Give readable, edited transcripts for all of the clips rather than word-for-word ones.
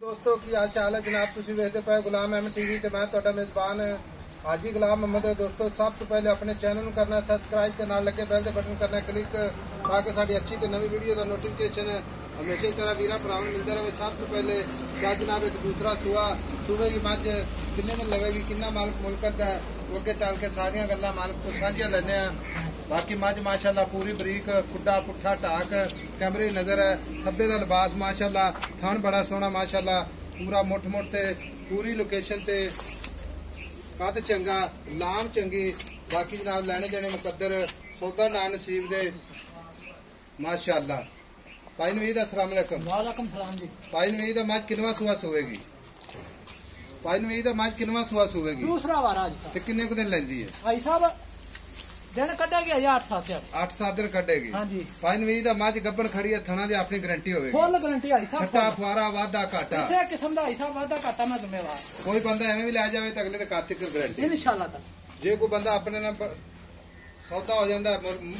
दोस्तों की हाल चाल है जनाब तुम वेखते पे गुलाम अहमद टीवी ते मैं तुहाडा मेजबान हाजी गुलाम मोहम्मद। दोस्तों सब तो पहले अपने चैनल करना सबसक्राइब ते नाल लगे बैल दे बटन करना क्लिक ताकि साडी अच्छी ते नवी वीडियो का नोटिफिकेशन हमेशा तरह वीरा भरावां मिलता रहे। सब तो पहले क्या जनाब एक दूसरा सूबे की मझ किन्ने दिन लवेगी किन्ना मालिक मुल्क करता है वो अगे चल के सारिया गल्लां मालिक को साझियां लैने। बाकी मझ माशाअल्लाह पूरी बरीक खुड्डा पुट्ठा ढाक कैमरे नजर है खब्बे का लिबास माशाअल्लाह थन बड़ा सोहना माशाअल्लाह पूरा मुठ मुठ ते पूरी लोकेशन ते कद चंगा लाम चंगी। बाकी जनाब लैने देने मुकद्दर सौदा ना नसीब दे माशाअल्लाह। भाई नवीद अस्सलाम वालेकुम जी। भाई नवीद मझ किनवा सुआ सुवेगी? भाई नवीद मझ किनवा सुआ सुवेगी? दूसरा वार आज ते किन्ने दिन लेंदी है? भाई साहब दिन कटेगी 8-7 दिन कटेगी। हाँ जी। भाई नवीद मझ गब्बन खड़ी है थना दी अपनी गारंटी होगी? फुल गारंटी आई साहब। छट्टा फुआरा वाधा घाटा किसी किस्म का आई साहब वाधा घाटा मैं जिम्मेवार। कोई बंदा एवं भी लै जाए तो अगले कार्तिक गारंटी इंशाअल्लाह तक। जे कोई बंदा अपने ना सौदा हो जाता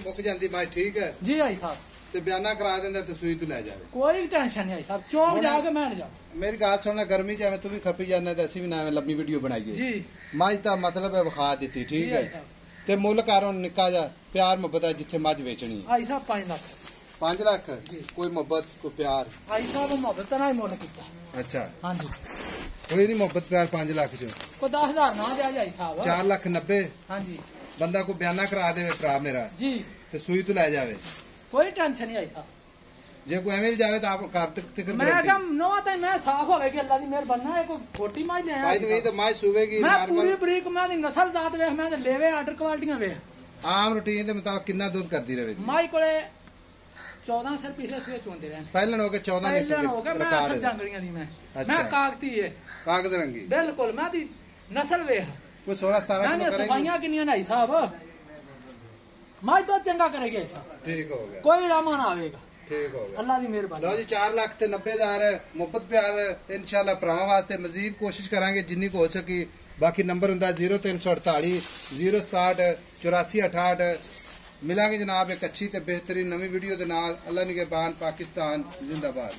मुक जाती मझ ठीक है जी आई साहब ते बयाना करा देंदा तो सूई तो लै जाए कोई टेंशन नहीं आई साहब चौक जाके मैं जा। मेरी गल सुन गर्मी च तू भी खपी जाना तो असि भी ना लंबी वीडियो बनाइए जी। मझ का मतलब है विखा दी ठीक है ते मुल कर निक्का जा प्यार मुहब्बत है जिथे मझ बेचनी आई साहब 5 लाख 5 लाख कोई मुहब्बत कोई प्यार आई साहब मुहब्बत ना ही मुल किया। अच्छा हाँ जी कोई नहीं मुहब्बत प्यार 5 लाख च को 10,000 ना दिया जाए साहब 4,90,000। हाँ जी बंदा को बयाना करा दे भरा मेरा जी ते सूई तो लै जावे कोई टेंशन नहीं आई साहब। जे कोई एवं जावे तो आप कार्तिक तक मैं क्या नो तो मैं साफ होगी अल्लाह की मेहरबानी है कोई छोटी माई ले भाई नहीं तो माई सुवेगी मैं पूरी बरीक मैं नस्ल दात वेख मैं लेवे आर्डर क्वालिटियां वेख आम रूटीन के मुताबिक कितना दूध करती रहे माई कोले 14 सिर पिछले सुबह चोंदे रहे पहलन हो के 14 पहलन हो गया मैं सब जंगलियां दी मैं कागती है कागज रंगी बिल्कुल मैं दी नस्ल वेख कोई 16-17 मैंने सफाइयां किनियां नहीं साहब माई तो चंगा करेगी ऐसा ठीक हो गया कोई लामा ना आवेगा ठीक हो गया अल्लाह की मेहरबानी। लो जी 4,90,000 मुफ्त प्यार इंशाल्लाह भरावां वास्ते मजीद कोशिश करांगे जिन्नी को हो सकी। बाकी नंबर हुंदा 0348 067 8468। मिलांगे जनाब एक अच्छी ते बेहतरीन नवी वीडियो दे नाल। अल्लाह निगहबान पाकिस्तान जिंदाबाद।